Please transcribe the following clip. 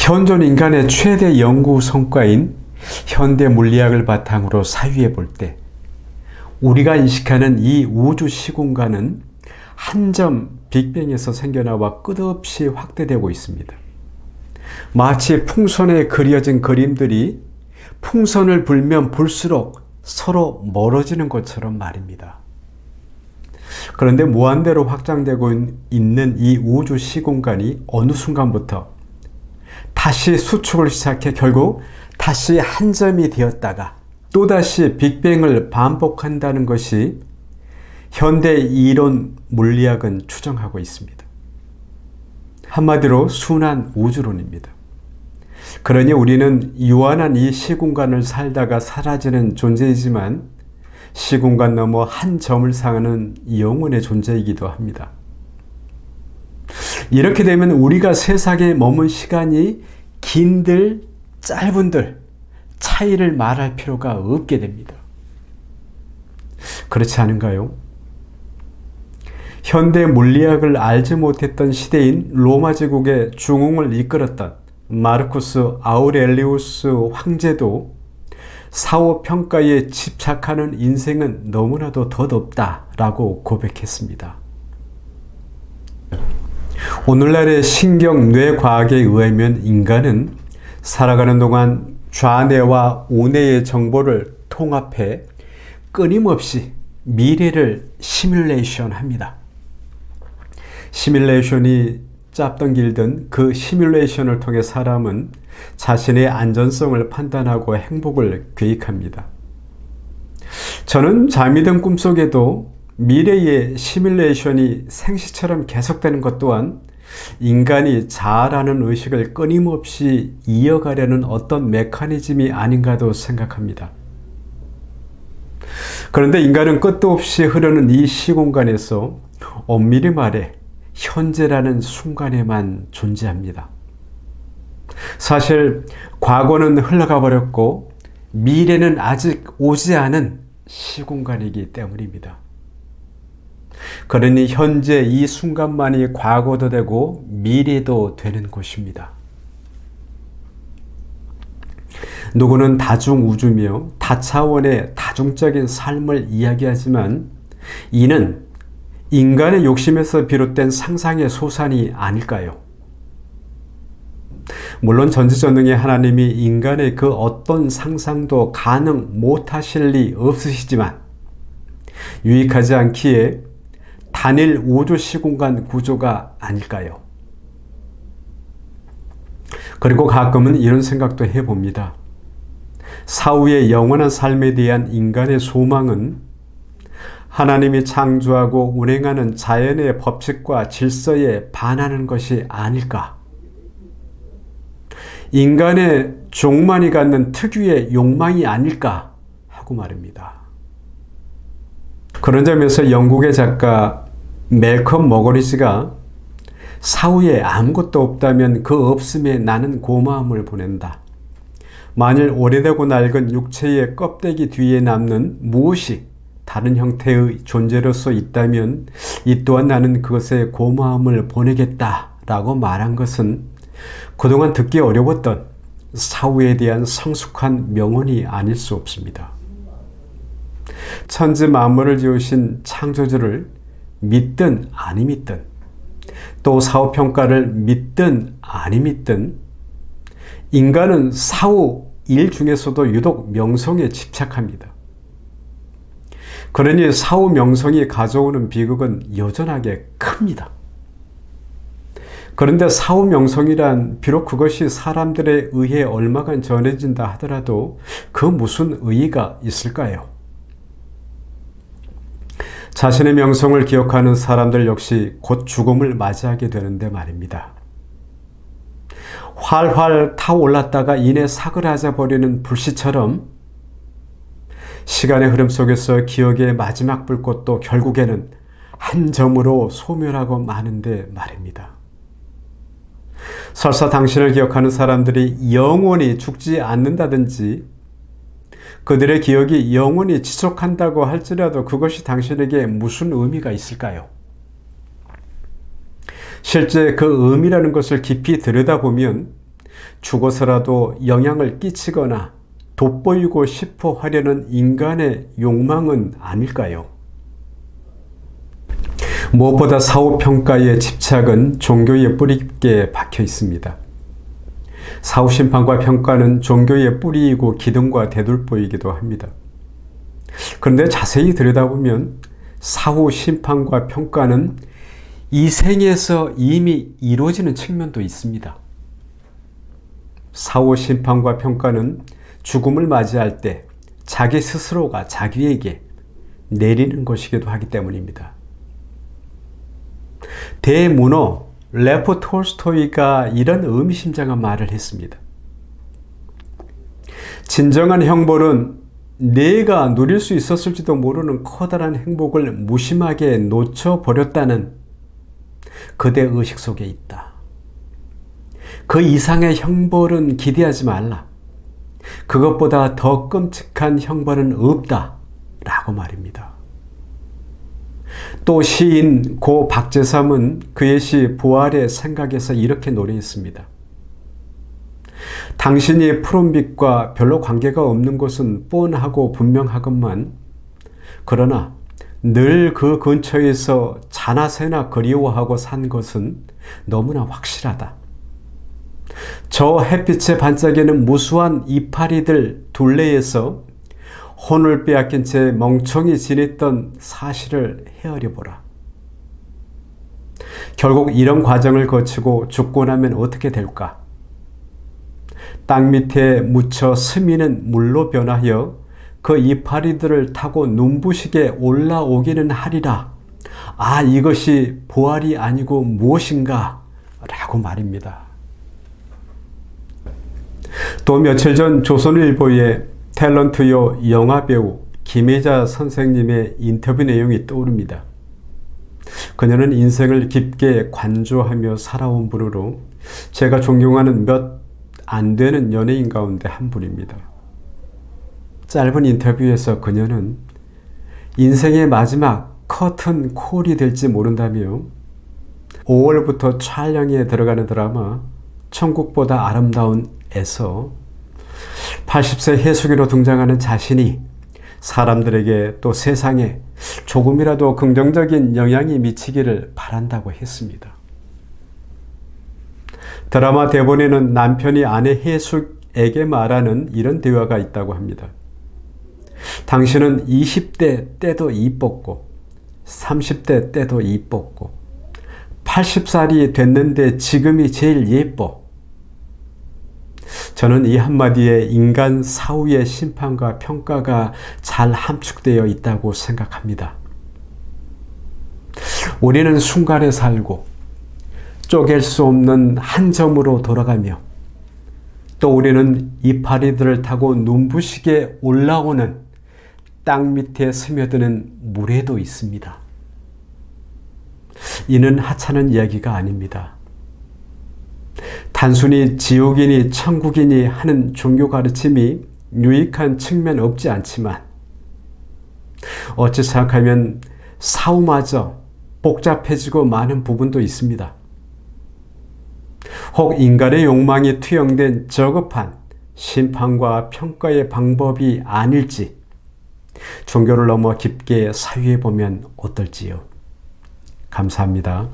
현존 인간의 최대 연구 성과인 현대 물리학을 바탕으로 사유해 볼 때 우리가 인식하는 이 우주 시공간은 한 점 빅뱅에서 생겨나와 끝없이 확대되고 있습니다. 마치 풍선에 그려진 그림들이 풍선을 불면 불수록 서로 멀어지는 것처럼 말입니다. 그런데 무한대로 확장되고 있는 이 우주 시공간이 어느 순간부터 다시 수축을 시작해 결국 다시 한 점이 되었다가 또다시 빅뱅을 반복한다는 것이 현대 이론 물리학은 추정하고 있습니다. 한마디로 순환 우주론입니다. 그러니 우리는 유한한 이 시공간을 살다가 사라지는 존재이지만 시공간 너머 한 점을 상하는 영혼의 존재이기도 합니다. 이렇게 되면 우리가 세상에 머문 시간이 긴들 짧은들 차이를 말할 필요가 없게 됩니다. 그렇지 않은가요? 현대 물리학을 알지 못했던 시대인 로마 제국의 중흥을 이끌었던 마르쿠스 아우렐리우스 황제도 사후평가에 집착하는 인생은 너무나도 덧없다라고 고백했습니다. 오늘날의 신경뇌과학에 의하면 인간은 살아가는 동안 좌뇌와 우뇌의 정보를 통합해 끊임없이 미래를 시뮬레이션 합니다. 시뮬레이션이 짧든 길든 그 시뮬레이션을 통해 사람은 자신의 안전성을 판단하고 행복을 계획합니다. 저는 잠이 든 꿈속에도 미래의 시뮬레이션이 생시처럼 계속되는 것 또한 인간이 자아라는 의식을 끊임없이 이어가려는 어떤 메커니즘이 아닌가도 생각합니다. 그런데 인간은 끝도 없이 흐르는 이 시공간에서 엄밀히 말해 현재라는 순간에만 존재합니다. 사실 과거는 흘러가 버렸고 미래는 아직 오지 않은 시공간이기 때문입니다. 그러니 현재 이 순간만이 과거도 되고 미래도 되는 곳입니다. 누구는 다중우주며 다차원의 다중적인 삶을 이야기하지만 이는 인간의 욕심에서 비롯된 상상의 소산이 아닐까요? 물론 전지전능의 하나님이 인간의 그 어떤 상상도 가능 못하실 리 없으시지만 유익하지 않기에 단일 우주 시공간 구조가 아닐까요? 그리고 가끔은 이런 생각도 해봅니다. 사후의 영원한 삶에 대한 인간의 소망은 하나님이 창조하고 운행하는 자연의 법칙과 질서에 반하는 것이 아닐까? 인간의 종만이 갖는 특유의 욕망이 아닐까 하고 말입니다. 그런 점에서 영국의 작가 멜컴 머거리지가 사후에 아무것도 없다면 그 없음에 나는 고마움을 보낸다. 만일 오래되고 낡은 육체의 껍데기 뒤에 남는 무엇이 다른 형태의 존재로서 있다면 이 또한 나는 그것에 고마움을 보내겠다라고 말한 것은 그동안 듣기 어려웠던 사후에 대한 성숙한 명언이 아닐 수 없습니다. 천지 만물을 지으신 창조주를 믿든 아니 믿든 또 사후평가를 믿든 아니 믿든 인간은 사후 일 중에서도 유독 명성에 집착합니다. 그러니 사후 명성이 가져오는 비극은 여전하게 큽니다. 그런데 사후 명성이란 비록 그것이 사람들에 의해 얼마간 전해진다 하더라도 그 무슨 의의가 있을까요? 자신의 명성을 기억하는 사람들 역시 곧 죽음을 맞이하게 되는데 말입니다. 활활 타올랐다가 이내 사그라져 버리는 불씨처럼 시간의 흐름 속에서 기억의 마지막 불꽃도 결국에는 한 점으로 소멸하고 마는데 말입니다. 설사 당신을 기억하는 사람들이 영원히 죽지 않는다든지 그들의 기억이 영원히 지속한다고 할지라도 그것이 당신에게 무슨 의미가 있을까요? 실제 그 의미라는 것을 깊이 들여다보면 죽어서라도 영향을 끼치거나 돋보이고 싶어 하려는 인간의 욕망은 아닐까요? 무엇보다 사후평가의 집착은 종교에 뿌리 깊게 박혀 있습니다. 사후심판과 평가는 종교의 뿌리이고 기둥과 대들보이기도 합니다. 그런데 자세히 들여다보면 사후심판과 평가는 이 생에서 이미 이루어지는 측면도 있습니다. 사후심판과 평가는 죽음을 맞이할 때 자기 스스로가 자기에게 내리는 것이기도 하기 때문입니다. 대문호 레프 톨스토이가 이런 의미심장한 말을 했습니다. 진정한 형벌은 내가 누릴 수 있었을지도 모르는 커다란 행복을 무심하게 놓쳐버렸다는 그대 의식 속에 있다. 그 이상의 형벌은 기대하지 말라. 그것보다 더 끔찍한 형벌은 없다. 라고 말입니다. 또 시인 고 박재삼은 그의 시 부활의 생각에서 이렇게 노래했습니다. 당신이 푸른빛과 별로 관계가 없는 것은 뻔하고 분명하건만 그러나 늘 그 근처에서 자나새나 그리워하고 산 것은 너무나 확실하다. 저 햇빛의 반짝이는 무수한 이파리들 둘레에서 혼을 빼앗긴 채 멍청이 지냈던 사실을 헤아려보라. 결국 이런 과정을 거치고 죽고 나면 어떻게 될까? 땅 밑에 묻혀 스미는 물로 변하여 그 이파리들을 타고 눈부시게 올라오기는 하리라. 아, 이것이 부활이 아니고 무엇인가? 라고 말입니다. 또 며칠 전 조선일보의 탤런트요 영화배우 김혜자 선생님의 인터뷰 내용이 떠오릅니다. 그녀는 인생을 깊게 관조하며 살아온 분으로 제가 존경하는 몇 안 되는 연예인 가운데 한 분입니다. 짧은 인터뷰에서 그녀는 인생의 마지막 커튼 콜이 될지 모른다며 5월부터 촬영에 들어가는 드라마 천국보다 아름다운 에서 80세 해수기로 등장하는 자신이 사람들에게 또 세상에 조금이라도 긍정적인 영향이 미치기를 바란다고 했습니다. 드라마 대본에는 남편이 아내 해숙에게 말하는 이런 대화가 있다고 합니다. 당신은 20대 때도 이뻤고 30대 때도 이뻤고 80살이 됐는데 지금이 제일 예뻐. 저는 이 한마디에 인간 사후의 심판과 평가가 잘 함축되어 있다고 생각합니다. 우리는 순간에 살고 쪼갤 수 없는 한 점으로 돌아가며 또 우리는 이파리들을 타고 눈부시게 올라오는 땅 밑에 스며드는 물에도 있습니다. 이는 하찮은 이야기가 아닙니다. 단순히 지옥이니 천국이니 하는 종교 가르침이 유익한 측면 없지 않지만 어찌 생각하면 사후마저 복잡해지고 많은 부분도 있습니다. 혹 인간의 욕망이 투영된 저급한 심판과 평가의 방법이 아닐지 종교를 넘어 깊게 사유해 보면 어떨지요. 감사합니다.